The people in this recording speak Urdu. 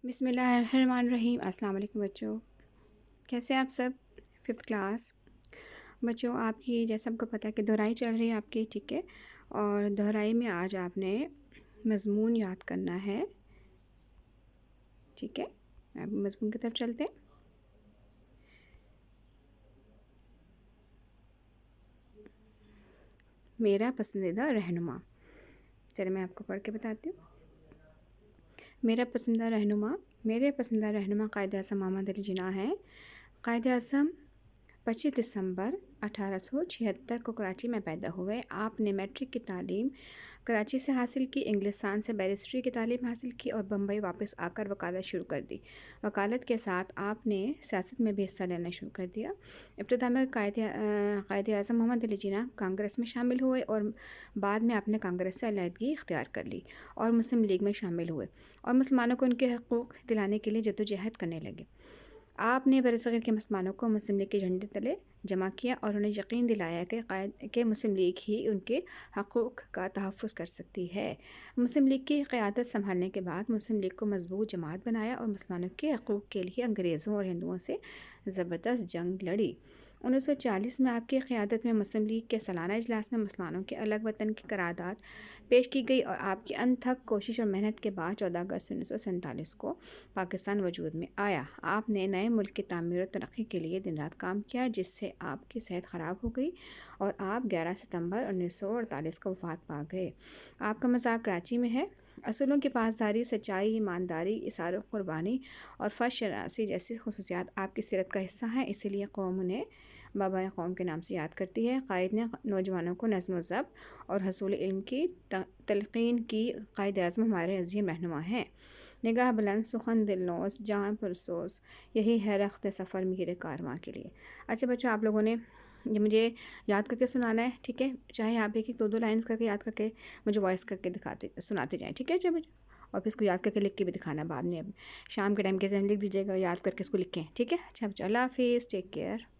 بسم اللہ الرحمن الرحیم۔ السلام علیکم بچوں، کیسے ہیں آپ سب؟ 5th کلاس بچوں، آپ کی جیسا آپ کو پتہ ہے کہ دہرائی چل رہی ہے آپ کی، ٹھیک ہے؟ اور دہرائی میں آج آپ نے مضمون یاد کرنا ہے، ٹھیک ہے؟ اب مضمون کی طرف چلتے ہیں۔ میرا پسندیدہ رہنما، چلے میں آپ کو پڑھ کے بتاتی ہوں۔ میرے پسندیدہ رہنما قائد اعظم محمد علی جناح ہیں۔ قائد اعظم 25 دسمبر 1876 کو کراچی میں پیدا ہوئے۔ آپ نے میٹرک کی تعلیم کراچی سے حاصل کی، انگلستان سے بیرسٹری کی تعلیم حاصل کی اور بمبئی واپس آ کر وکالت شروع کر دی۔ وکالت کے ساتھ آپ نے سیاست میں بھی حصہ لینا شروع کر دیا۔ ابتدا میں قائد اعظم محمد علی جناح کانگریس میں شامل ہوئے اور بعد میں آپ نے کانگریس سے علیحدگی اختیار کر لی اور مسلم لیگ میں شامل ہوئے اور مسلمانوں کو ان کے حقوق دلانے کے لیے جدوجہد کرنے لگے۔ آپ نے برصغیر کے مسلمانوں کو مسلم لیگ کے جھنڈے تلے جمع کیا اور انہیں یقین دلایا کہ مسلم لیگ ہی ان کے حقوق کا تحفظ کر سکتی ہے۔ مسلم لیگ کی قیادت سنبھالنے کے بعد مسلم لیگ کو مضبوط جماعت بنایا اور مسلمانوں کے حقوق کے لیے انگریزوں اور ہندوؤں سے زبردست جنگ لڑی۔ 1940 میں آپ کی قیادت میں مسلم لیگ کے سالانہ اجلاس میں مسلمانوں کے الگ وطن کی قرارداد پیش کی گئی اور آپ کی انتھک کوشش اور محنت کے بعد 14 اگست 1947 کو پاکستان وجود میں آیا۔ آپ نے نئے ملک کی تعمیر و ترقی کے لیے دن رات کام کیا، جس سے آپ کی صحت خراب ہو گئی اور آپ 11 ستمبر 1948 کو وفات پا گئے۔ آپ کا مزار کراچی میں ہے۔ اصولوں کی پاسداری، سچائی، ایمانداری، اظہار قربانی اور فرض شناسی جیسی خصوصیات آپ کی سیرت کا حصہ ہیں، اسی لیے قوم انہیں بابائے قوم کے نام سے یاد کرتی ہے۔ قائد نے نوجوانوں کو نظم و ضبط اور حصول علم کی تلقین کی۔ قائد اعظم ہمارے عظیم رہنما ہیں۔ نگاہ بلند، سخن دلنوز، جاں پرسوز، یہی ہے رخت سفر میر کارواں کے لیے۔ اچھا بچوں، آپ لوگوں نے یہ مجھے یاد کر کے سنانا ہے، ٹھیک ہے؟ چاہے آپ ایک 2 لائنز کر کے یاد کر کے مجھے وائس کر کے سناتے جائیں، ٹھیک ہے؟ اچھا بچوں، اور پھر اس کو یاد کر کے لکھ کے بھی دکھانا بعد میں۔ اب شام کے ٹائم کے ذہن لکھ دیجیے گا، یاد کر کے اس کو لکھیں، ٹھیک ہے؟ اچھا بچوں، اللہ حافظ، ٹیک کیئر۔